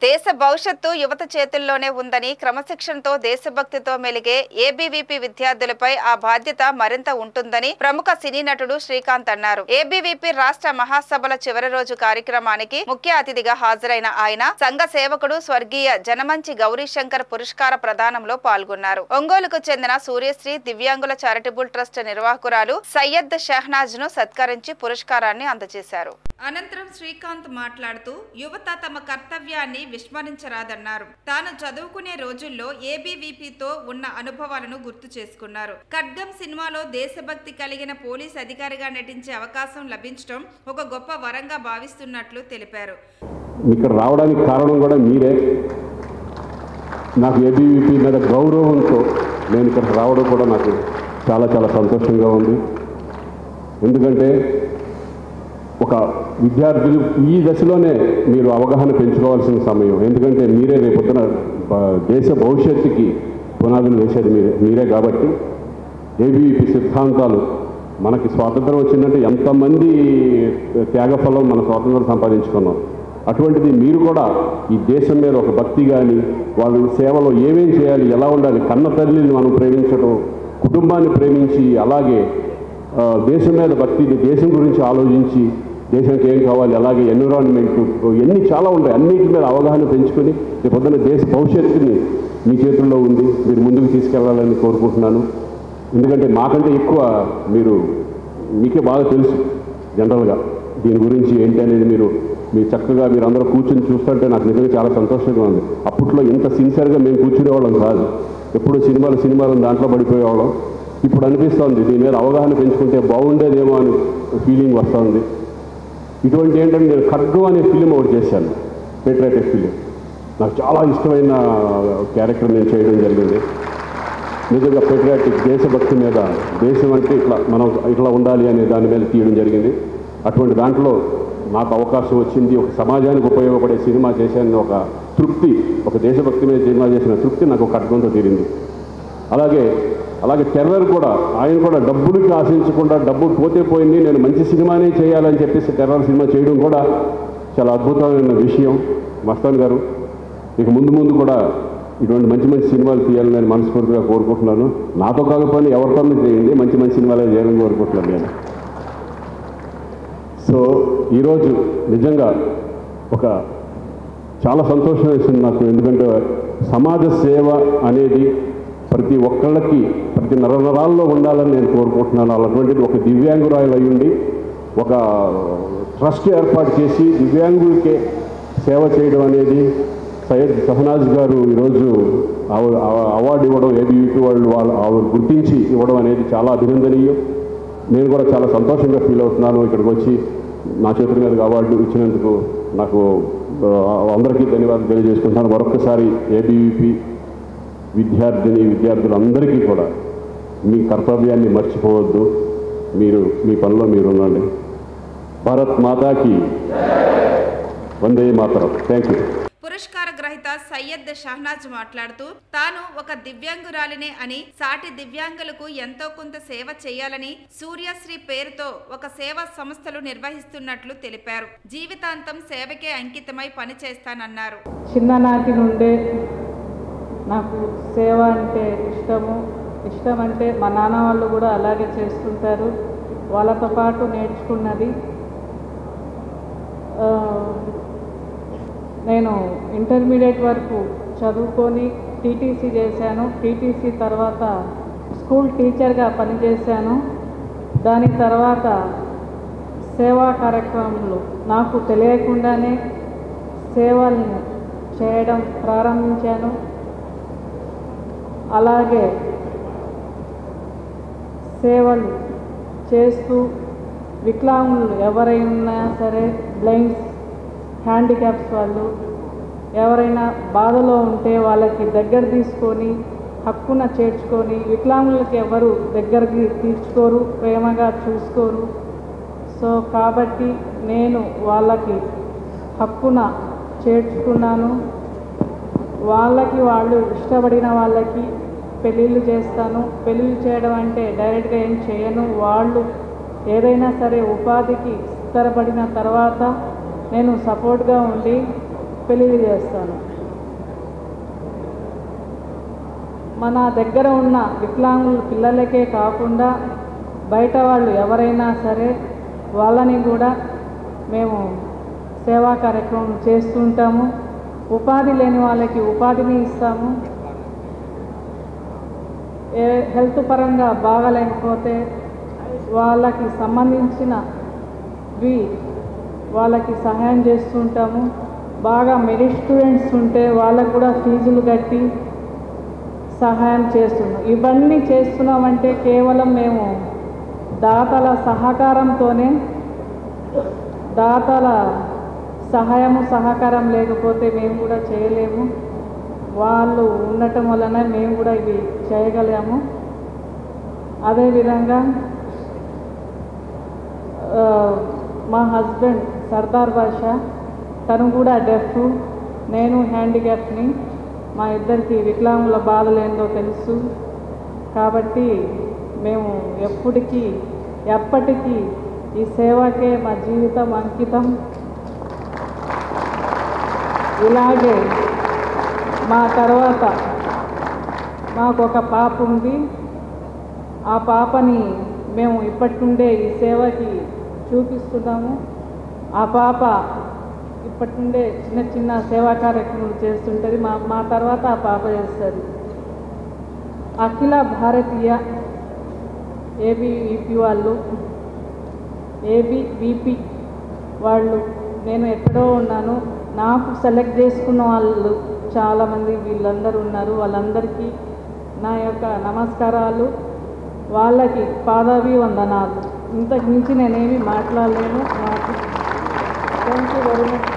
దేశ భవిష్యత్తు యువత చేతుల్లోనే ఉందని, క్రమశిక్షణతో దేశభక్తితో మెలిగే ఏబీవీపీ విద్యార్థులపై ఆ బాధ్యత మరింత ఉంటుందని ప్రముఖ సినీ నటుడు శ్రీకాంత్ అన్నారు. ఏబీవీపీ రాష్ట్ర మహాసభల చివరి రోజు కార్యక్రమానికి ముఖ్య అతిథిగా హాజరైన ఆయన సంఘ సేవకుడు స్వర్గీయ జనమంచి గౌరీశంకర్ పురస్కార ప్రదానంలో పాల్గొన్నారు. ఒంగోలుకు చెందిన సూర్యశ్రీ దివ్యాంగుల చారిటబుల్ ట్రస్ట్ నిర్వాహకురాలు సయ్యద్ షహనాజ్ ను సత్కరించి పురస్కారాన్ని అందజేశారు. అనంతరం శ్రీకాంత్ మాట్లాడుతూ యువత తమ కర్తవ్యాన్ని విస్మరించరాదన్నారు. తాను చదువుకునే రోజుల్లో ఏబీవీపీతో ఉన్న అనుభవాలను గుర్తు చేసుకున్నారు. ఖడ్గం సినిమాలో దేశభక్తి కలిగిన పోలీస్ అధికారిగా నటించే అవకాశం లభించడం ఒక గొప్ప వరంగా భావిస్తున్నట్లు తెలిపారు. ఇక్కడ రావడానికి కారణం కూడా మీరే. నాకు ఏబీవీపీ మీద గౌరవంతో నేను ఇక్కడ రావడం కూడా నాకు చాలా చాలా సంతోషంగా ఉంది. ఎందుకంటే ఒక విద్యార్థులు ఈ దశలోనే మీరు అవగాహన పెంచుకోవాల్సిన సమయం. ఎందుకంటే మీరే రేపొద్దున దేశ భవిష్యత్తుకి పునాదులు వేసేది మీరే కాబట్టి ఏబీవీపీ సిద్ధాంతాలు మనకి స్వాతంత్రం వచ్చిందంటే ఎంతమంది త్యాగఫలం మన స్వాతంత్రం సంపాదించుకున్నాం. అటువంటిది మీరు కూడా ఈ దేశం మీద ఒక భక్తి కానీ వాళ్ళ సేవలో ఏమేం చేయాలి, ఎలా ఉండాలి, కన్న తల్లిని మనం ప్రేమించడం, కుటుంబాన్ని ప్రేమించి అలాగే దేశం మీద భక్తిని, దేశం గురించి ఆలోచించి దేశానికి ఏం కావాలి, అలాగే ఎన్విరాన్మెంట్ ఇవన్నీ చాలా ఉంటాయి. అన్నిటి మీద అవగాహన పెంచుకొని రేపొద్దున దేశ భవిష్యత్తుని మీ చేతుల్లో ఉంది, మీరు ముందుకు తీసుకెళ్లాలని కోరుకుంటున్నాను. ఎందుకంటే మాకంటే ఎక్కువ మీకే బాగా తెలుసు జనరల్గా దీని గురించి ఏంటి అనేది. మీరు చక్కగా మీరు అందరూ కూర్చొని చూస్తుంటే నాకు నిజంగా చాలా సంతోషంగా ఉంది. అప్పట్లో ఇంత సిన్సియర్గా మేము కూర్చునేవాళ్ళం కాదు, ఎప్పుడు సినిమాలు దాంట్లో పడిపోయేవాళ్ళం. ఇప్పుడు అనిపిస్తుంది దీని మీద అవగాహన పెంచుకుంటే బాగుండేదేమో అని ఫీలింగ్ వస్తుంది. ఇటువంటి ఏంటంటే నేను ఖడ్గం అనే ఫిలిం ఒకటి చేశాను, పేట్రియాటిక్ ఫిలిం. నాకు చాలా ఇష్టమైన క్యారెక్టర్ నేను చేయడం జరిగింది. నిజంగా పేట్రియాటిక్ దేశభక్తి మీద, దేశం అంటే మనం ఇట్లా ఉండాలి అనే దాని మీద తీయడం జరిగింది. అటువంటి దాంట్లో నాకు అవకాశం వచ్చింది. ఒక సమాజానికి ఉపయోగపడే సినిమా చేశాను, ఒక తృప్తి, ఒక దేశభక్తి మీద సినిమా చేసిన తృప్తి నాకు ఖడ్గంతో తీరింది. అలాగే టెర్రర్ కూడా ఆయన కూడా డబ్బులకి ఆశించకుండా, డబ్బు పోతే పోయింది నేను మంచి సినిమానే చేయాలని చెప్పేసి టెర్రర్ సినిమా చేయడం కూడా చాలా అద్భుతమైన విషయం. మస్తాన్ గారు ఇక ముందు కూడా ఇటువంటి మంచి సినిమాలు తీయాలని నేను మనస్ఫూర్తిగా కోరుకుంటున్నాను. నాతో కాకపోయినా ఎవరితో చేయండి, మంచి సినిమాలే చేయాలని కోరుకుంటున్నాను నేను. సో ఈరోజు నిజంగా ఒక చాలా సంతోషం వేసింది నాకు. ఎందుకంటే సమాజ సేవ అనేది ప్రతి ఒక్కళ్ళకి ప్రతి నరాల్లో ఉండాలని నేను కోరుకుంటున్నాను. అటువంటిది ఒక దివ్యాంగురాలు అయ్యుండి ఒక ట్రస్ట్ ఏర్పాటు చేసి దివ్యాంగులకే సేవ చేయడం అనేది సయ్యద్ షహనాజ్ గారు ఈరోజు అవార్డు ఇవ్వడం, ఏబీవీపీ వాళ్ళు గుర్తించి ఇవ్వడం అనేది చాలా అభినందనీయం. నేను కూడా చాలా సంతోషంగా ఫీల్ అవుతున్నాను. ఇక్కడికి వచ్చి నా చేతుల మీదకి అవార్డు ఇచ్చినందుకు నాకు అందరికీ ధన్యవాదాలు తెలియజేసుకుంటున్నాను. మరొకసారి ఏబీవీపీ విద్యార్థులందరికీ కూడా మీ కర్తవ్యాన్ని మర్చిపోవద్దు, మీ పనిలో మీరు ఉండండి. భారత్ మాతాకి వందే మాతరం. Thank you. పురస్కార గ్రహీత సయ్యద్ షహనాజ్ మాట్లాడుతూ తాను ఒక దివ్యాంగురాలినే అని, సాటి దివ్యాంగులకు ఎంతో కొంత సేవ చేయాలని సూర్యశ్రీ పేరుతో ఒక సేవా సంస్థలు నిర్వహిస్తున్నట్లు తెలిపారు. జీవితాంతం సేవకే అంకితమై పనిచేస్తానన్నారు. చిన్ననాటి నుండే నాకు సేవ అంటే ఇష్టం అంటే మా నాన్న వాళ్ళు కూడా అలాగే చేస్తుంటారు. వాళ్ళతో పాటు నేర్చుకున్నది. నేను ఇంటర్మీడియట్ వరకు చదువుకొని టీటీసీ చేశాను. టీటీసీ తర్వాత స్కూల్ టీచర్గా పనిచేశాను. దాని తర్వాత సేవా కార్యక్రమాలు నాకు తెలియకుండానే సేవలను చేయడం ప్రారంభించాను. అలాగే సేవలు చేస్తూ వికలాంగులు ఎవరైనా సరే, బ్లైండ్స్, హ్యాండిక్యాప్స్ వాళ్ళు ఎవరైనా బాధలో ఉంటే వాళ్ళకి దగ్గర తీసుకొని హక్కున చేర్చుకొని, వికలాంగులకి ఎవరు దగ్గరికి తీర్చుకోరు, ప్రేమగా చూసుకోరు. సో కాబట్టి నేను వాళ్ళకి హక్కున చేర్చుకున్నాను. వాళ్ళు ఇష్టపడిన వాళ్ళకి పెళ్ళిళ్ళు చేస్తాను. పెళ్ళిళ్ళు చేయడం అంటే డైరెక్ట్గా ఏం చేయను. వాళ్ళు ఏదైనా సరే ఉపాధికి స్థిరపడిన తర్వాత నేను సపోర్ట్గా ఉండి పెళ్లి చేస్తాను. మన దగ్గర ఉన్న వికలాంగుల పిల్లలకే కాకుండా బయట వాళ్ళు ఎవరైనా సరే వాళ్ళని కూడా మేము సేవా కార్యక్రమం చేస్తుంటాము. ఉపాధి లేని వాళ్ళకి ఉపాధిని ఇస్తాము. హెల్త్ పరంగా బాగలేకపోతే వాళ్ళకి సంబంధించినవి వాళ్ళకి సహాయం చేస్తుంటాము. బాగా మెరిట్ స్టూడెంట్స్ ఉంటే వాళ్ళకు కూడా ఫీజులు కట్టి సహాయం చేస్తున్నాం. ఇవన్నీ చేస్తున్నామంటే కేవలం మేము దాతల సహకారంతోనే, దాతల సహాయము సహకారం లేకపోతే మేము కూడా చేయలేము. వాళ్ళు ఉండటం వలన మేము కూడా ఇవి చేయగలము. అదేవిధంగా మా హస్బెండ్ సర్దార్ బాషా, తను కూడా డెఫ్, నేను హ్యాండిక్యాప్ని. మా ఇద్దరికి వికలాంగుల బాధలు ఏందో తెలుసు కాబట్టి మేము ఎప్పటికీ ఈ సేవకే మా జీవితం అంకితం. ఇలాగే మా తర్వాత మాకు ఒక పాప ఉంది. ఆ పాపని మేము ఇప్పటి నుండే ఈ సేవకి చూపిస్తున్నాము. ఆ పాప ఇప్పటి నుండే చిన్న చిన్న సేవా కార్యక్రమాలు చేస్తుంటుంది. మా తర్వాత ఆ పాప చేస్తుంది. అఖిల భారతీయ ఏబీవీపీ వాళ్ళు, ఏబీవీపీ వాళ్ళు, నేను ఎక్కడో ఉన్నాను, నాకు సెలెక్ట్ చేసుకున్న వాళ్ళు చాలామంది వీళ్ళందరూ ఉన్నారు. వాళ్ళందరికీ నా యొక్క నమస్కారాలు, వాళ్ళకి పాదాభి వందనాలు. ఇంతకు మించి నేనేమి మాట్లాడలేను. నాకు థ్యాంక్ యూ వెరీ మచ్.